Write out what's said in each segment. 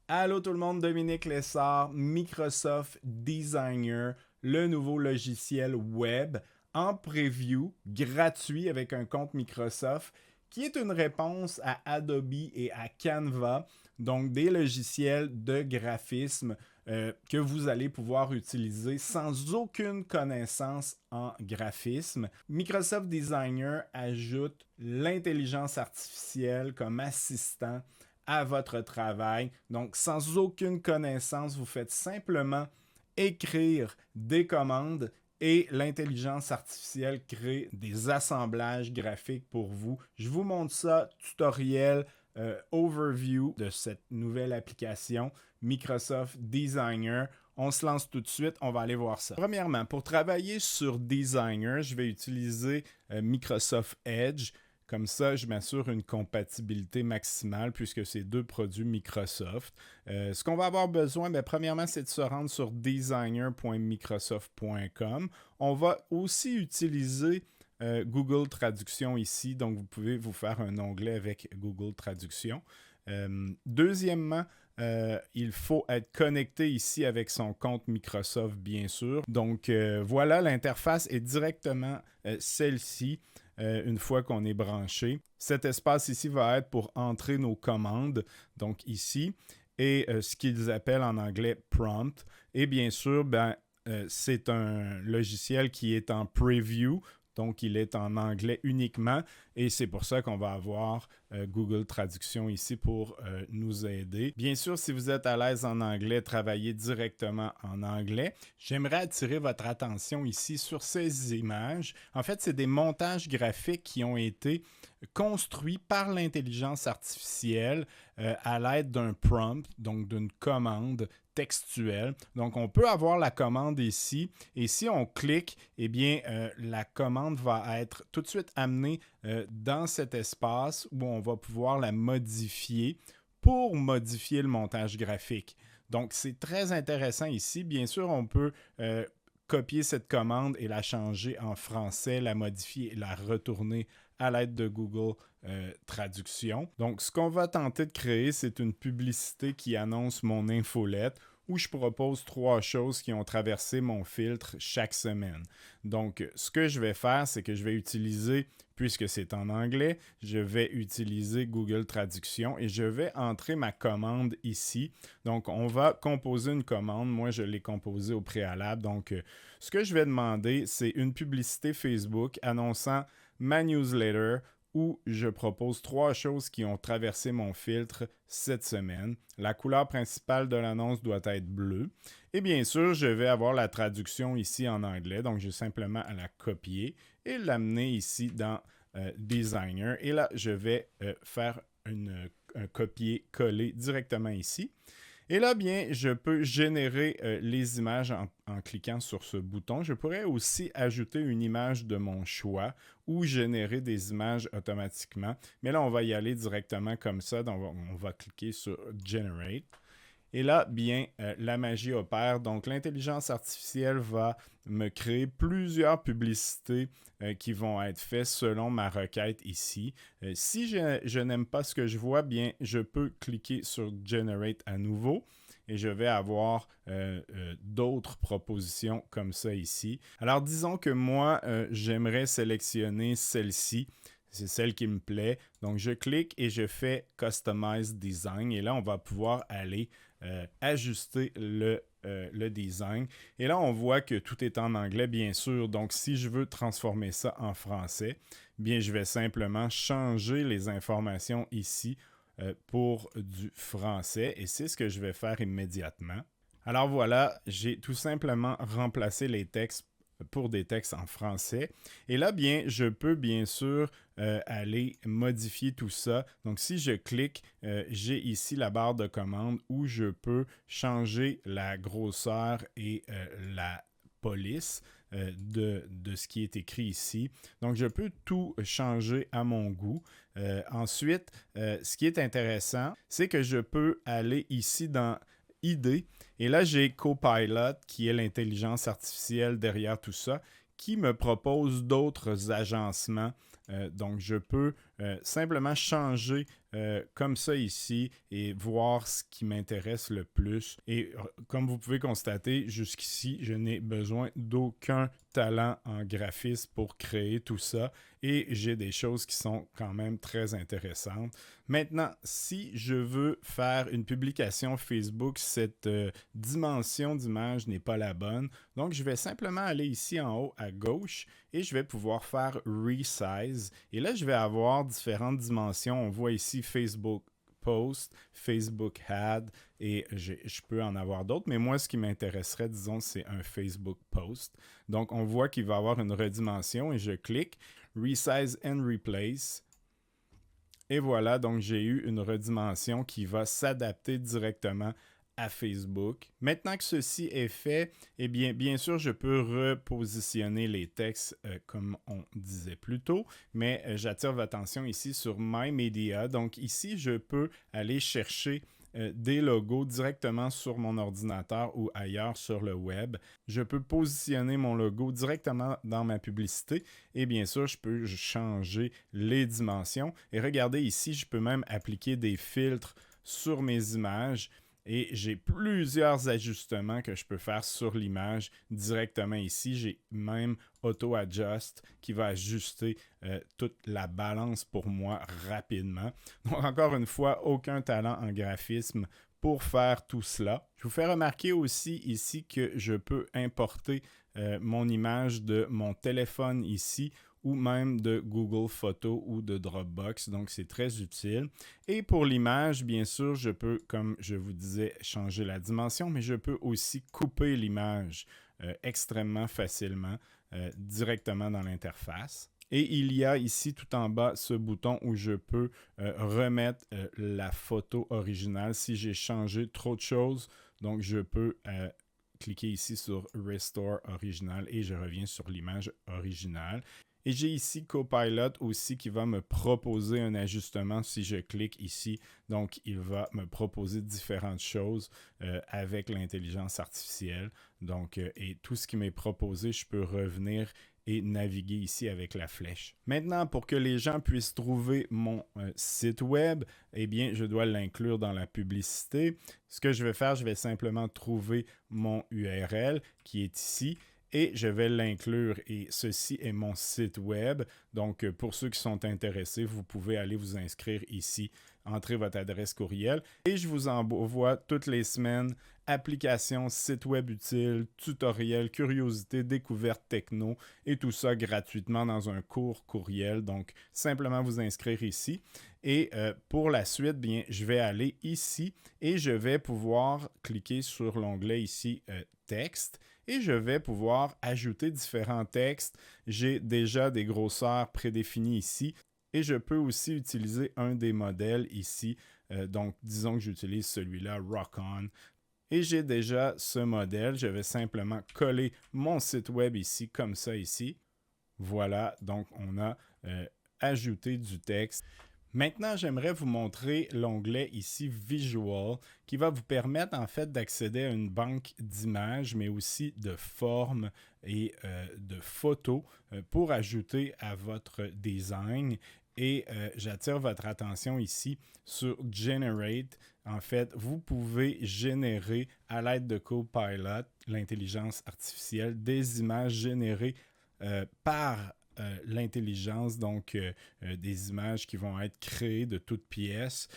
Allô tout le monde, Dominique Lessard, Microsoft Designer, le nouveau logiciel web en preview gratuit avec un compte Microsoft qui est une réponse à Adobe et à Canva, donc des logiciels de graphisme que vous allez pouvoir utiliser sans aucune connaissance en graphisme. Microsoft Designer ajoute l'intelligence artificielle comme assistant à votre travail. Donc, sans aucune connaissance, vous faites simplement écrire des commandes et l'intelligence artificielle crée des assemblages graphiques pour vous. Je vous montre ça, tutoriel, overview de cette nouvelle application Microsoft Designer. On se lance tout de suite, on va aller voir ça. Premièrement, pour travailler sur Designer, je vais utiliser Microsoft Edge. Comme ça, je m'assure une compatibilité maximale puisque c'est deux produits Microsoft. Ce qu'on va avoir besoin, premièrement, c'est de se rendre sur designer.microsoft.com. On va aussi utiliser Google Traduction ici, donc vous pouvez vous faire un onglet avec Google Traduction. Deuxièmement, il faut être connecté ici avec son compte Microsoft, bien sûr. Donc voilà, l'interface est directement celle-ci. Une fois qu'on est branché. Cet espace ici va être pour entrer nos commandes, donc ici, et ce qu'ils appellent en anglais prompt. Et bien sûr, c'est un logiciel qui est en preview, donc il est en anglais uniquement, et c'est pour ça qu'on va avoir Google Traduction ici pour nous aider. Bien sûr, si vous êtes à l'aise en anglais, travaillez directement en anglais. J'aimerais attirer votre attention ici sur ces images. En fait, c'est des montages graphiques qui ont été construits par l'intelligence artificielle à l'aide d'un prompt, donc d'une commande textuelle. Donc, on peut avoir la commande ici et si on clique, eh bien, la commande va être tout de suite amenée dans cet espace où on va pouvoir la modifier pour modifier le montage graphique. Donc, c'est très intéressant ici. Bien sûr, on peut copier cette commande et la changer en français, la modifier et la retourner à l'aide de Google Traduction. Donc, ce qu'on va tenter de créer, c'est une publicité qui annonce mon infolette où je propose 3 choses qui ont traversé mon filtre chaque semaine. Donc, ce que je vais faire, c'est que je vais utiliser, puisque c'est en anglais, je vais utiliser Google Traduction et je vais entrer ma commande ici. Donc, on va composer une commande. Moi, je l'ai composée au préalable. Donc, ce que je vais demander, c'est une publicité Facebook annonçant ma newsletter où je propose 3 choses qui ont traversé mon filtre cette semaine. La couleur principale de l'annonce doit être bleue. Et bien sûr, je vais avoir la traduction ici en anglais. Donc, j'ai simplement à la copier et l'amener ici dans Designer. Et là, je vais faire un copier-coller directement ici. Et là, bien, je peux générer les images en cliquant sur ce bouton. Je pourrais aussi ajouter une image de mon choix ou générer des images automatiquement. Mais là, on va y aller directement comme ça. Donc, on va cliquer sur Generate. Et là, bien, la magie opère. Donc, l'intelligence artificielle va me créer plusieurs publicités qui vont être faites selon ma requête ici. Si je n'aime pas ce que je vois, bien, je peux cliquer sur Generate à nouveau et je vais avoir d'autres propositions comme ça ici. Alors, disons que moi, j'aimerais sélectionner celle-ci. C'est celle qui me plaît. Donc, je clique et je fais Customize Design. Et là, on va pouvoir aller ajuster le design. Et là, on voit que tout est en anglais, bien sûr. Donc, si je veux transformer ça en français, bien, je vais simplement changer les informations ici pour du français. Et c'est ce que je vais faire immédiatement. Alors voilà, j'ai tout simplement remplacé les textes pour des textes en français. Et là, bien, je peux bien sûr aller modifier tout ça. Donc, si je clique, j'ai ici la barre de commande où je peux changer la grosseur et la police de ce qui est écrit ici. Donc, je peux tout changer à mon goût. Ensuite, ce qui est intéressant, c'est que je peux aller ici dans Idées. Et là, j'ai Copilot, qui est l'intelligence artificielle derrière tout ça, qui me propose d'autres agencements. Donc, je peux simplement changer comme ça ici et voir ce qui m'intéresse le plus. Et comme vous pouvez constater, jusqu'ici, je n'ai besoin d'aucun talent en graphisme pour créer tout ça et j'ai des choses qui sont quand même très intéressantes. Maintenant, si je veux faire une publication Facebook, cette dimension d'image n'est pas la bonne. Donc, je vais simplement aller ici en haut à gauche et je vais pouvoir faire Resize. Et là, je vais avoir différentes dimensions. On voit ici Facebook Post, Facebook Ad et je peux en avoir d'autres. Mais moi, ce qui m'intéresserait, disons, c'est un Facebook Post. Donc, on voit qu'il va avoir une redimension et je clique Resize and Replace. Et voilà, donc j'ai eu une redimension qui va s'adapter directement à Facebook. Maintenant que ceci est fait, eh bien sûr, je peux repositionner les textes comme on disait plus tôt, mais j'attire votre attention ici sur My Media. Donc ici, je peux aller chercher des logos directement sur mon ordinateur ou ailleurs sur le web. Je peux positionner mon logo directement dans ma publicité et bien sûr, je peux changer les dimensions. Et regardez ici, je peux même appliquer des filtres sur mes images. Et j'ai plusieurs ajustements que je peux faire sur l'image directement ici. J'ai même Auto Adjust qui va ajuster toute la balance pour moi rapidement. Donc encore une fois, aucun talent en graphisme pour faire tout cela. Je vous fais remarquer aussi ici que je peux importer mon image de mon téléphone ici ou même de Google Photos ou de Dropbox. Donc, c'est très utile. Et pour l'image, bien sûr, je peux, comme je vous disais, changer la dimension, mais je peux aussi couper l'image extrêmement facilement directement dans l'interface. Et il y a ici tout en bas ce bouton où je peux remettre la photo originale si j'ai changé trop de choses. Donc, je peux cliquer ici sur Restore Original et je reviens sur l'image originale. Et j'ai ici Copilot aussi qui va me proposer un ajustement si je clique ici. Donc, il va me proposer différentes choses avec l'intelligence artificielle. Donc, et tout ce qui m'est proposé, je peux revenir et naviguer ici avec la flèche. Maintenant, pour que les gens puissent trouver mon site web, eh bien, je dois l'inclure dans la publicité. Ce que je vais faire, je vais simplement trouver mon URL qui est ici. Et je vais l'inclure et ceci est mon site web. Donc, pour ceux qui sont intéressés, vous pouvez aller vous inscrire ici, entrer votre adresse courriel et je vous envoie toutes les semaines applications, sites web utiles, tutoriels, curiosités, découvertes techno et tout ça gratuitement dans un court courriel. Donc, simplement vous inscrire ici. Et pour la suite, bien, je vais aller ici et je vais pouvoir cliquer sur l'onglet ici Texte. Et je vais pouvoir ajouter différents textes. J'ai déjà des grosseurs prédéfinies ici. Et je peux aussi utiliser un des modèles ici. Donc, disons que j'utilise celui-là, Rock On. Et j'ai déjà ce modèle. Je vais simplement coller mon site web ici, comme ça ici. Voilà, donc on a ajouté du texte. Maintenant, j'aimerais vous montrer l'onglet ici Visual qui va vous permettre en fait d'accéder à une banque d'images, mais aussi de formes et de photos pour ajouter à votre design. Et j'attire votre attention ici sur Generate. En fait, vous pouvez générer à l'aide de Copilot, l'intelligence artificielle, des images générées par l'intelligence, donc des images qui vont être créées de toutes pièces.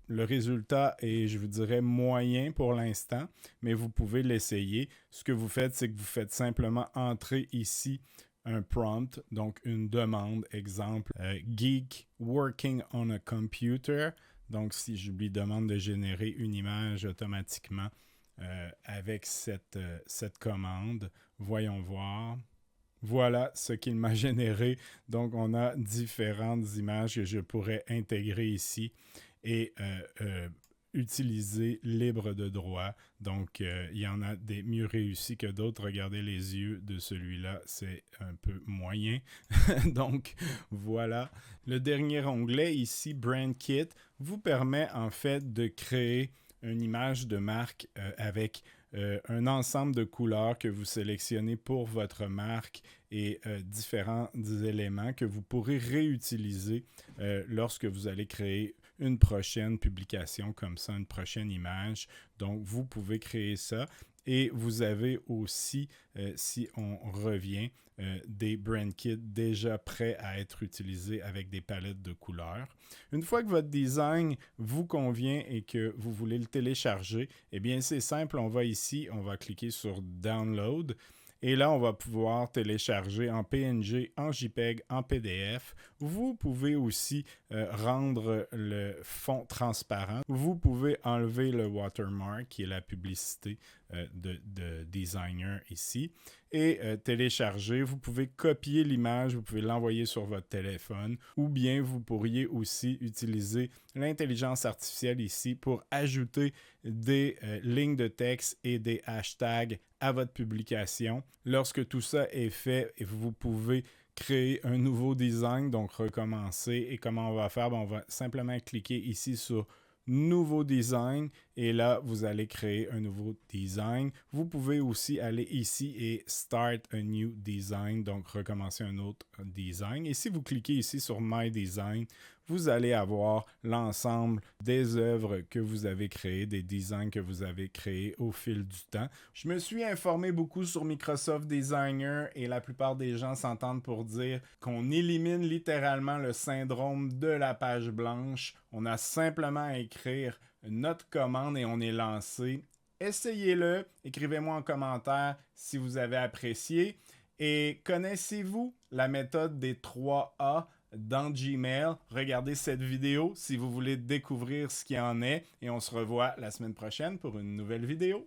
Le résultat est, je vous dirais, moyen pour l'instant, mais vous pouvez l'essayer. Ce que vous faites, c'est que vous faites simplement entrer ici un prompt, donc une demande, exemple, geek working on a computer. Donc, si je lui demande de générer une image automatiquement avec cette commande, voyons voir. Voilà ce qu'il m'a généré. Donc, on a différentes images que je pourrais intégrer ici et utiliser libre de droit. Donc, il y en a des mieux réussis que d'autres. Regardez les yeux de celui-là, c'est un peu moyen. Donc, voilà. Le dernier onglet ici, Brand Kit, vous permet en fait de créer une image de marque avec un ensemble de couleurs que vous sélectionnez pour votre marque et différents éléments que vous pourrez réutiliser lorsque vous allez créer une prochaine publication comme ça, une prochaine image. Donc, vous pouvez créer ça. Et vous avez aussi, si on revient, des brand kits déjà prêts à être utilisés avec des palettes de couleurs. Une fois que votre design vous convient et que vous voulez le télécharger, eh bien c'est simple, on va ici, on va cliquer sur Download. Et là, on va pouvoir télécharger en PNG, en JPEG, en PDF. Vous pouvez aussi rendre le fond transparent. Vous pouvez enlever le watermark, qui est la publicité de designer ici, et télécharger. Vous pouvez copier l'image, vous pouvez l'envoyer sur votre téléphone, ou bien vous pourriez aussi utiliser l'intelligence artificielle ici pour ajouter des lignes de texte et des hashtags à votre publication. Lorsque tout ça est fait, vous pouvez créer un nouveau design, donc recommencer. Et comment on va faire? On va simplement cliquer ici sur Nouveau design et là, vous allez créer un nouveau design. Vous pouvez aussi aller ici et Start a new design, donc recommencer un autre design. Et si vous cliquez ici sur My Design, vous allez avoir l'ensemble des œuvres que vous avez créées, des designs que vous avez créés au fil du temps. Je me suis informé beaucoup sur Microsoft Designer et la plupart des gens s'entendent pour dire qu'on élimine littéralement le syndrome de la page blanche. On a simplement à écrire notre commande et on est lancé. Essayez-le, écrivez-moi en commentaire si vous avez apprécié. Et connaissez-vous la méthode des 3A dans Gmail? Regardez cette vidéo si vous voulez découvrir ce qu'il en est et on se revoit la semaine prochaine pour une nouvelle vidéo.